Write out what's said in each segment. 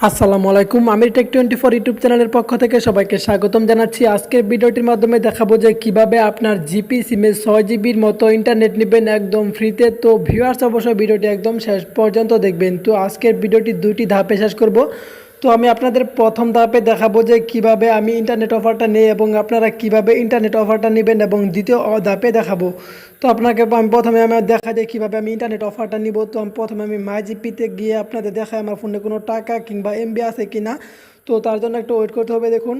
আসসালামু আলাইকুম, আমির take 24 YouTube চ্যানেলের পক্ষ থেকে সবাইকে স্বাগতম জানাচ্ছি। আজকের ভিডিওটির মাধ্যমে দেখাবো যে কিভাবে আপনার জিপি সিমে 6 জিবির মতো ইন্টারনেট নেবেন একদম ফ্রিতে। তো ভিউয়ার্স অবশ্যই ভিডিওটি একদম শেষ পর্যন্ত দেখবেন। তো আজকের ভিডিওটি দুটি ধাপে শেষ করব। তো আমি আপনাদের প্রথম ধাপে দেখাবো যে কিভাবে আমি ইন্টারনেট অফারটা নিই এবং আপনারা কিভাবে ইন্টারনেট অফারটা নেবেন, এবং দ্বিতীয় ধাপে দেখাবো। তো আপনাকে আমি প্রথমে দেখা যায় কীভাবে আমি ইন্টারনেট অফারটা নিব। তো আমি প্রথমে মাই জিপিতে গিয়ে আপনাদের দেখাই আমার ফোনে কোনো টাকা কিংবা এমবি আছে কি না। তো তার জন্য একটু ওয়েট করতে হবে। দেখুন,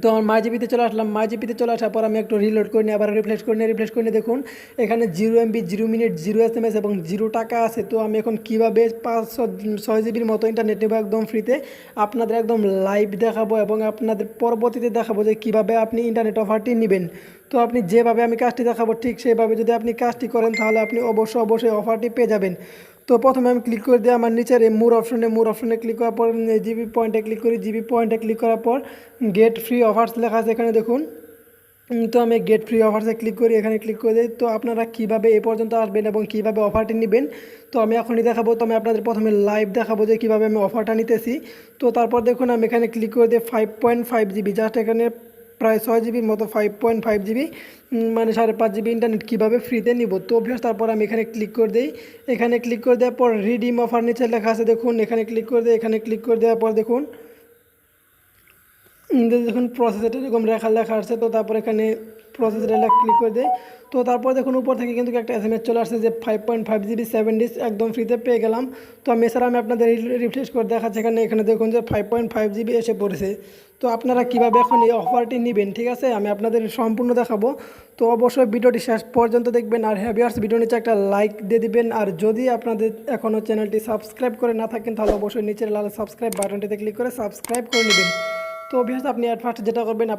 তো আমার মাই জিপিতে চলে আসলাম। মাই জিপিতে চলে আসার পর আমি একটু রিলোড করে নিই, আবার রিফ্রেশ করে নিই। দেখুন এখানে 0 MB, 0 মিনিট, 0 SMS এবং 0 টাকা আছে। তো আমি এখন কীভাবে 506 জিবির মতো ইন্টারনেট নেব একদম ফ্রিতে আপনাদের একদম লাইভ দেখাবো, এবং আপনাদের পরবর্তীতে দেখাবো যে কীভাবে আপনি ইন্টারনেট অফারটি নেবেন। তো আপনি যেভাবে আমি কাজটি দেখাবো ঠিক সেভাবে যদি আপনি কাজটি করেন তাহলে আপনি অবশ্যই অফারটি পেয়ে যাবেন। তো প্রথমে আমি ক্লিক করে দিই আমার নিচের এই মোর অপশনে ক্লিক করার পর জিবি পয়েন্টে ক্লিক করি। জিবি পয়েন্টে ক্লিক করার পর গেট ফ্রি অফার্স লেখা আছে এখানে দেখুন। তো আমি গেট ফ্রি অফার্সে ক্লিক করি, এখানে ক্লিক করে দিই। তো আপনারা কিভাবে এ পর্যন্ত আসবেন এবং কিভাবে অফারটি নেবেন তো আমি এখনই দেখাবো। তো আমি আপনাদের প্রথমে লাইভ দেখাবো যে কীভাবে আমি অফারটা নিতেছি। তো তারপর দেখুন আমি এখানে ক্লিক করে দিই 5.5 জিবি, জাস্ট এখানে প্রায় 6 জিবির মতো 5.5 জিবি, মানে 5.5 জিবি ইন্টারনেট কীভাবে ফ্রিতে নিব। তো অভ্যাস তারপর আমি এখানে ক্লিক করে দিই। এখানে ক্লিক করে দেওয়ার পর রিডিম অফার নিচে লেখা আছে দেখুন, এখানে ক্লিক করে দিই। এখানে ক্লিক করে দেওয়ার পর দেখুন দেখুন প্রসেসটা এরকম লেখা আসছে। তো তারপর এখানে প্রসেসটা ক্লিক করে দেয়। তো তারপর দেখুন উপর থেকে কিন্তু একটা SMS চলে আসছে যে 5.5 জিবি 7 ডেজ একদম ফ্রিতে পেয়ে গেলাম। তো আমি এছাড়া আমি আপনাদের রিফ্রেশ করে দেখাচ্ছি, এখানে দেখুন যে 5.5 জিবি এসে পড়েছে। তো আপনারা কীভাবে এখন এই অফারটি নেবেন, ঠিক আছে, আমি আপনাদের সম্পূর্ণ দেখাবো। তো অবশ্যই ভিডিওটি শেষ পর্যন্ত দেখবেন, আর ভিউয়ার্স ভিডিও নিচে একটা লাইক দিয়ে দিবেন। আর যদি আপনাদের এখনও চ্যানেলটি সাবস্ক্রাইব করে না থাকেন তাহলে অবশ্যই নিচের লাল সাবস্ক্রাইব বাটনটিতে ক্লিক করে সাবস্ক্রাইব করে নেবেন। তো ভিউয়ার্স আপনি অ্যাট ফার্স্ট যেটা করবেন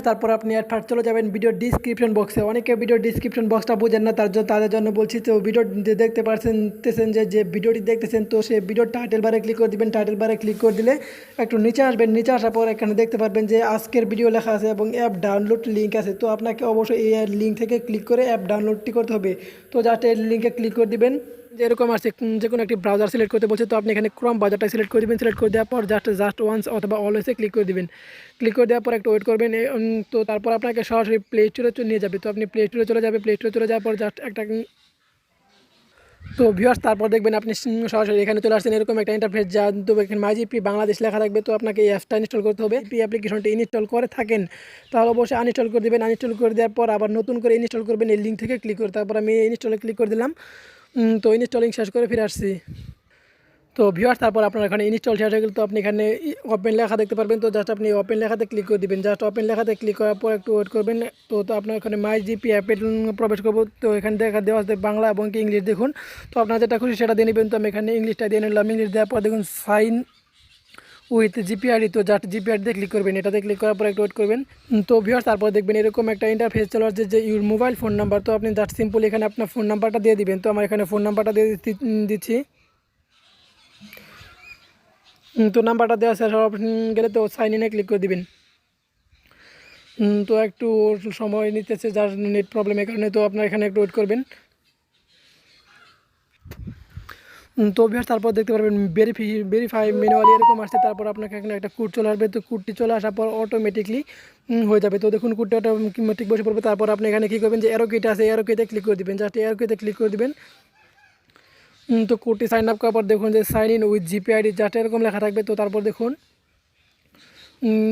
তারপর আপনি অ্যাট ফার্স্ট চলে যাবেন ভিডিও ডিসক্রিপশন বক্সে। অনেকে ভিডিও ডিসক্রিপশন বক্সটা বুঝেন না, তাদের জন্য বলছি। তো ভিডিও দেখতে পারতেছেন যে ভিডিওটি দেখতেছেন, তো সেই ভিডিওর টাইটেল বারে ক্লিক করে দিবেন। টাইটেল বারে ক্লিক করে দিলে একটু নিচে আসবেন। নিচে আসার পর এখানে দেখতে পারবেন যে আজকের ভিডিও লেখা আছে এবং অ্যাপ ডাউনলোড লিঙ্ক আছে। তো আপনাকে অবশ্যই এই লিঙ্ক থেকে ক্লিক করে অ্যাপ ডাউনলোডটি করতে হবে। তো জাস্ট এই লিঙ্কে ক্লিক করে দিবেন। যেরকম আসছে যে কোনো একটি ব্রাউজার সিলেক্ট করতে বলছে, তো আপনি এখানে ক্রোম ব্রাউজারটা সিলেক্ট করে দেবেন। সিলেক্ট করে দেওয়ার পর জাস্ট ওয়ান্স অথবা অলওয়েজে ক্লিক করে দেবেন। ক্লিক করে দেওয়ার পর একটু ওয়েট করবেন। তো তারপর আপনাকে সরাসরি প্লে স্টোরে নিয়ে যাবে। তো আপনি প্লে স্টোরে চলে যাওয়ার পর জাস্ট একটা তো ভিউয়ার্স তারপর দেখবেন আপনি সরাসরি এখানে চলে আসছেন এরকম একটা ইন্টারফেস, যা তো এখানে মাইজিপি বাংলাদেশ লেখা থাকবে। তো আপনাকে এই অ্যাপটা ইনস্টল করতে হবে। এই অ্যাপ্লিকেশনটি ইনস্টল করে থাকেন তাহলে অবশ্যই আনইনস্টল করে দেবেন। আনইনস্টল করে দেওয়ার পর আবার নতুন করে ইনস্টল করবেন এই লিঙ্ক থেকে ক্লিক করে। তারপর আমি ইনস্টলে ক্লিক করে দিলাম। তো ইনস্টলিং শেষ করে ফিরে আসছি। তো ভিউয়ার্স তারপর আপনার এখানে ইনস্টল শেষ হয়ে গেলে তো আপনি এখানে ওপেন লেখা দেখতে পারবেন। তো জাস্ট আপনি ওপেন লেখাতে ক্লিক করে দিবেন। জাস্ট ওপেন লেখাতে ক্লিক করার পর একটু ওয়েট করবেন। তো আপনার এখানে মাই জিপি অ্যাপে প্রবেশ করবো। তো এখানে দেওয়া আছে বাংলা এবং কি ইংলিশ দেখুন। তো আপনার যেটা খুশি সেটা দিয়ে নেবেন। তো আমি এখানে ইংলিশটা দিয়ে নিলাম। ইংলিশ দেওয়ার পর দেখুন সাইন উইথ জিপিআইডি। তো জাস্ট জিপিআইডিতে ক্লিক করবেন। এটাতে ক্লিক করার পর একটু ওয়েট করবেন। তো ভিউয়ার্স তারপর দেখবেন এরকম একটা ইন্টারফেস চলে আসছে যে ইউর মোবাইল ফোন নাম্বার। তো আপনি জাস্ট সিম্পল এখানে আপনার ফোন নাম্বারটা দিয়ে দিবেন। তো আমার এখানে ফোন নাম্বারটা দিয়ে দিচ্ছি। তো নাম্বারটা দেওয়া শেষ হওয়ার গেলে তো সাইন ইনে ক্লিক করে দিবেন। তো একটু সময় নিতেছে যার নেট প্রবলেমের কারণে। তো আপনার এখানে একটু ওয়েট করবেন। তো ভিউয়ার্স তারপর দেখতে পারবেন ভেরিফাই ম্যানুয়ালি এরকম আসছে। তারপর আপনাকে এখানে একটা কোড চলে আসবে। তো কোডটি চলে আসার পর অটোমেটিকলি হয়ে যাবে। তো দেখুন কোডটা অটোমেটিক বসে পড়বে। তারপর আপনি এখানে কী করবেন যে অ্যারো কিটা আছে, অ্যারো কিতে ক্লিক করে দেবেন। জাস্ট অ্যারো কিতে ক্লিক করে দেবেন। তো কোডটি সাইন আপ করার পর দেখুন যে সাইন ইন উইথ জিপিআইডি জাস্ট এরকম লেখা থাকবে। তো তারপর দেখুন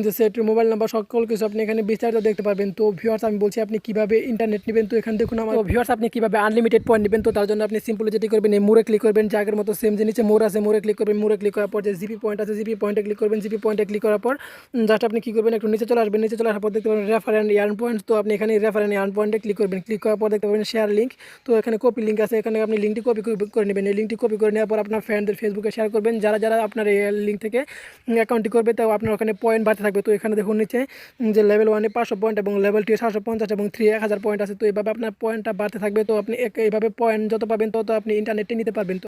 যে সেট মোবাইল নাম্বার সকল কিছু আপনি এখানে বিস্তারিত দেখতে পারবেন। তো ভিউয়ার্স আমি বলছি আপনি কীভাবে ইন্টারনেট নেবেন। তো এখানে দেখুন আমার ভিউয়ার্স আপনি কীভাবে আনলিমিটেড পয়েন্ট নেবেন। তো তার জন্য আপনি সিম্পলি যেটি করবেন এই মোড়ে ক্লিক করবেন। জায়গার মতো সেম যে নিচে মোড় আছে মোড়ে ক্লিক করবেন। মোড়ে ক্লিক করার পর যে জিপি পয়েন্ট আছে জিপি পয়েন্টে ক্লিক করবেন। জিপি পয়েন্টে ক্লিক করার পর জাস্ট আপনি কী করবেন একটু নিচে চলে আসবেন। নিচে চলে আসার পর দেখতে পাবেন রেফার অ্যান্ড আর্ন পয়েন্ট। তো আপনি এখানে রেফার অ্যান্ড আর্ন পয়েন্টে ক্লিক করবেন। ক্লিক করার পর দেখতে পাবেন শেয়ার লিঙ্ক। তো এখানে কপি লিঙ্ক আছে, এখানে আপনি লিঙ্কটি কপি করে নেবেন। এই লিঙ্কটি কপি করে নেওয়ার পর আপনার ফ্রেন্ডদের ফেসবুকে শেয়ার করবেন। যারা আপনার এই লিঙ্ক থেকে অ্যাকাউন্টটি করবে তো আপনার ওখানে পয়েন্ট বাড়তে থাকবে। তো এখানে দেখুন নিচে যে লেভেল 1 এ 500 পয়েন্ট এবং লেভেল 2 এ 750 এবং 3 1000 পয়েন্ট আছে। তো এইভাবে আপনার পয়েন্টটা বাড়তে থাকবে। তো আপনি এইভাবে পয়েন্ট যত পাবেন তত আপনি ইন্টারনেটে নিতে পারবেন।